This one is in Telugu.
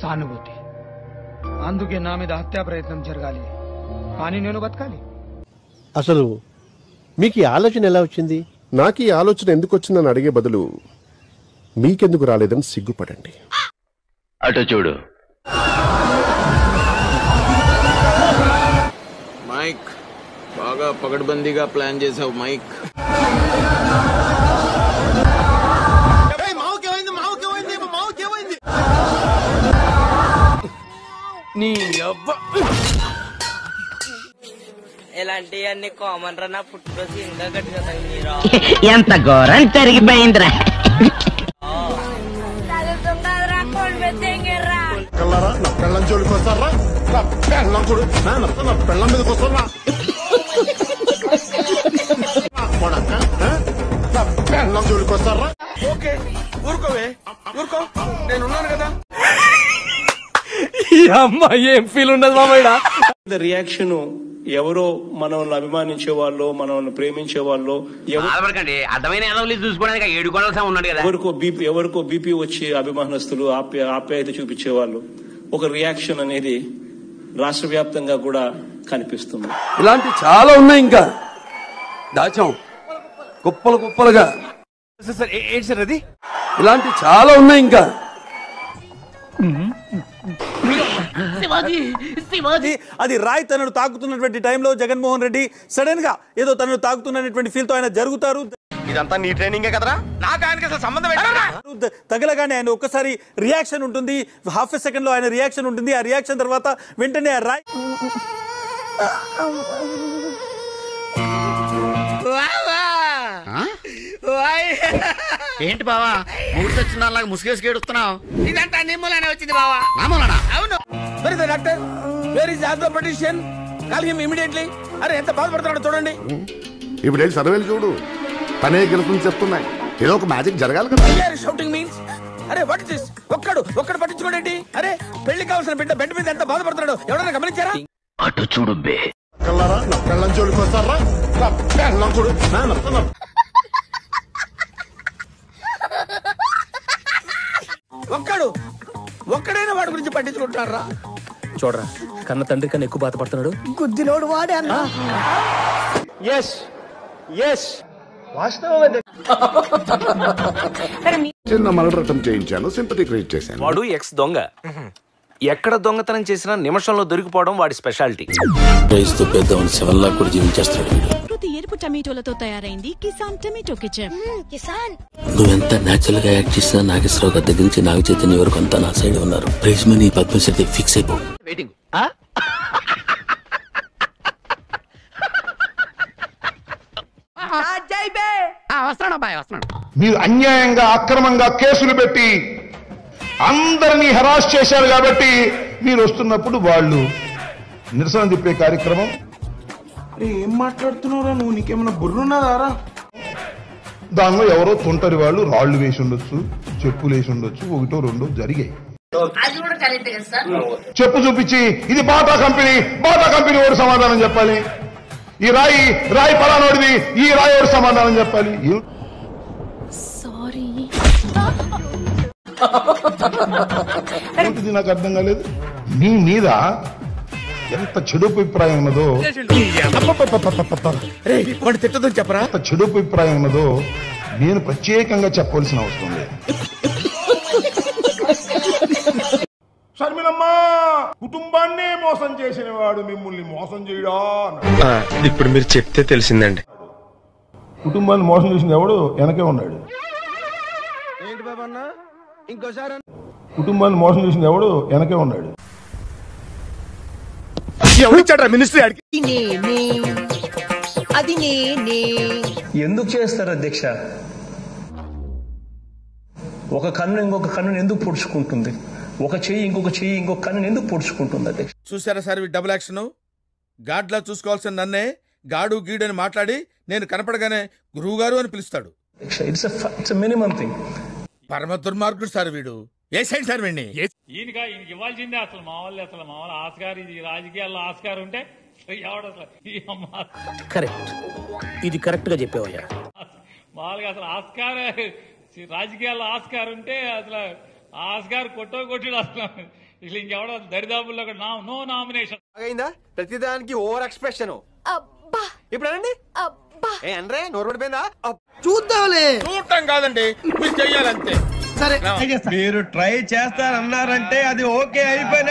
సానుభూతి. అందుకే నా మీద హత్యా ప్రయత్నం జరగాలి, కానీ నేను బతకాలి. అసలు మీకు ఈ ఆలోచన ఎలా వచ్చింది? నాకు ఈ ఆలోచన ఎందుకు వచ్చిందని అడిగే బదులు మీకెందుకు రాలేదని సిగ్గుపడండి. అటు చూడు. మైక్ బాగా పగడ్బందీగా ప్లాన్ చేసావు మైక్. నీ అబ్బా ఇలాంటివన్నీ కామన్ రా. నా పుట్టుకొచ్చి ఇంకా గట్టిగా తగిలిరా. ఎంత ఘోరం జరిగిపోయిందిరా. ఓకే ఊరుకోవే, ఊరుకో, నేనున్నాను కదా. అమ్మా ఏం ఫీల్ ఉండదు మామయ్య. రియాక్షన్ ఎవరో మనల్ని అభిమానించే వాళ్ళు, మనల్ని ప్రేమించే వాళ్ళు, ఎవరికో బీపీ వచ్చి అభిమానస్తులు ఆప్యాయత చూపించే వాళ్ళు, ఒక రియాక్షన్ అనేది రాష్ట్ర వ్యాప్తంగా కూడా కనిపిస్తుంది. ఇలాంటి చాలా ఉన్నాయి, ఇంకా దాచాం కుప్పలు కుప్పలుగా. సార్ అది ఇలాంటి చాలా ఉన్నాయి ఇంకా. అది రాయ్ తనను తాకుతున్నటువంటి టైంలో జగన్మోహన్ రెడ్డి సడన్ గా ఏదో తనను తాకుతున్నటువంటి ఫీల్ తో ఆయన జరుగుతారు. ఇదంతా నీ ట్రైనింగే కదరా? నాకు ఆయనకి అసలు సంబంధం తగలగానే ఆయన ఒక్కసారి రియాక్షన్ ఉంటుంది, హాఫ్ ఎ సెకండ్ లో ఆయన రియాక్షన్ ఉంటుంది. ఆ రియాక్షన్ తర్వాత వెంటనే ఆ రాయ్ ఏంటి బావా మూడు వచ్చిందాలాగా ముసుగేసి ఏడుస్తున్నావు? ఇదంతా నీ మూలనే వచ్చింది బావా. నా మూలనా? అవును. Doctor where is the position? Call him immediately. అరే ఎంత బాధపడుతున్నాడో చూడండి. ఇప్పుడు సర్వేలు చూడు, తనే గెలుపుని చెప్తున్నాయి. ఏదో ఒక మ్యాజిక్ జరగాలి కదా. షౌటింగ్ మీన్స్ అరే వాట్ ఇస్ దిస్? ఒక్కడు పట్టించుకోండి. అరే పెళ్లి కావాల్సిన బిడ్డ బెడ్ మీద ఎంత బాధపడుతున్నాడో ఎవరైనా గమనించారా? అటు చూడు బే. ఒక్కడైనా వాడి గురించి పట్టించుకుంటారా? చూడరా, కన్న తండ్రి కన్నా ఎక్కువ బాధపడుతున్నాడు. గుద్దిలోడు వాడే అన్న. చిన్న మర్డర్ అటెంప్ట్ చేయించాను, సింపతి క్రియేట్ చేశాను. వాడు ఎక్స్ దొంగ. ఎక్కడ దొంగతనం చేసినా నిమిషంలో దొరికిపోవడం వాడి స్పెషాలిటీ. ప్రకృతి ఎరుపు టమాటోలతో తయారైంది కిసాన్ టమాటో కెచప్. కిసాన్ నువ్వెంత నేచురల్ గా యాక్ట్ చేసినా నాగేశ్వరరావు గారి దగ్గర నుంచి నాగ చైతన్య వరకు అంతా నా సైడ్ ఉన్నారు. ప్రైజ్ మనీ పద్మశ్రీ ఫిక్స్ అయిపో. మీరు అన్యాయంగా అక్రమంగా కేసులు పెట్టి అందరినీ హెరాస్ చేశారు కాబట్టి మీరు వస్తున్నప్పుడు వాళ్ళు నిరసన తిప్పే కార్యక్రమం. ఏం మాట్లాడుతున్నావురా నువ్వు? నీకేమైనా బుర్రున్నదారా? దానిలో ఎవరో తొంటరి వాళ్ళు రాళ్లు వేసి ఉండొచ్చు, చెప్పులు వేసి ఉండొచ్చు, ఒకటో రెండో జరిగాయి. చెప్పు చూపించి ఇది బాటా కంపెనీ వాడు సమాధానం చెప్పాలి. ఈ రాయి పలానోడిది, ఈ రాయి వాడు సమాధానం చెప్పాలి. ఏంటిది నాకు అర్థం కాలేదు. నీ మీద ఎంత చెడు అభిప్రాయం ఉన్నదో, చెప్పరా? ఎంత చెడు అభిప్రాయం ఉన్నదో నేను ప్రత్యేకంగా చెప్పవలసిన అవసరం లేదు. షర్మిలమ్మ కుటుంబాన్నే మోసం చేసిన వాడు మిమ్మల్ని మోసం చేయడా? ఇప్పుడు మీరు చెప్తే తెలిసిందండి. కుటుంబాన్ని మోసం చేసిన ఎవడు వెనకే ఉన్నాడు. ఏంటి బాబన్నా ఇంకోసారి? కుటుంబాన్ని మోసం చేసిన ఎవడు వెనకే ఉన్నాడు. ఎవరిచ్చాడ్రా మినిస్ట్రీ? అది నేనే. ఎందుకు చేస్తారు అధ్యక్ష? ఒక కన్ను ఇంకొక కన్నును ఎందుకు పొడుచుకుంటుంది? ఒక చెయ్యి ఇంకొక కన్నును ఎందుకు పొడుచుకుంటుంది అధ్యక్ష? చూసారా సార్ డబుల్ యాక్షన్? గాడ్లా చూసుకోవాల్సిన నన్నే గాడు గీడు అని మాట్లాడి నేను కనపడగానే గురువు గారు అని పిలుస్తాడు. It's minimum thing. పరమ దుర్మార్గుడు సార్ వీడు. ఏ సైడ్ సార్ వీడిని? ఈయనగా ఈయనకి ఇవ్వాల్సిందే. అసలు మామూలు ఆస్కార్, ఇది రాజకీయాల్లో ఆస్కార్ ఉంటే కరెక్ట్, ఇది కరెక్ట్ గా చెప్పావయ్యా. మామూలుగా అసలు ఆస్కార్, రాజకీయాల్లో ఆస్కార్ ఉంటే అసలు ఆస్కార్ కొట్టడు అసలు ఇట్లా ఇంకెవడో దరిదాపుల్లో నో నామినేషన్. అయిందా ప్రతిదానికి ఓవర్ ఎక్స్ప్రెషన్. ఇప్పుడు అనండి ఏ అంటే నోరు పడిపోయిందా? చూద్దాంలే. చూడటం కాదండి, మీరు చెయ్యాలంతే. సరే మీరు ట్రై చేస్తారన్నారంటే అది ఓకే అయిపోయిన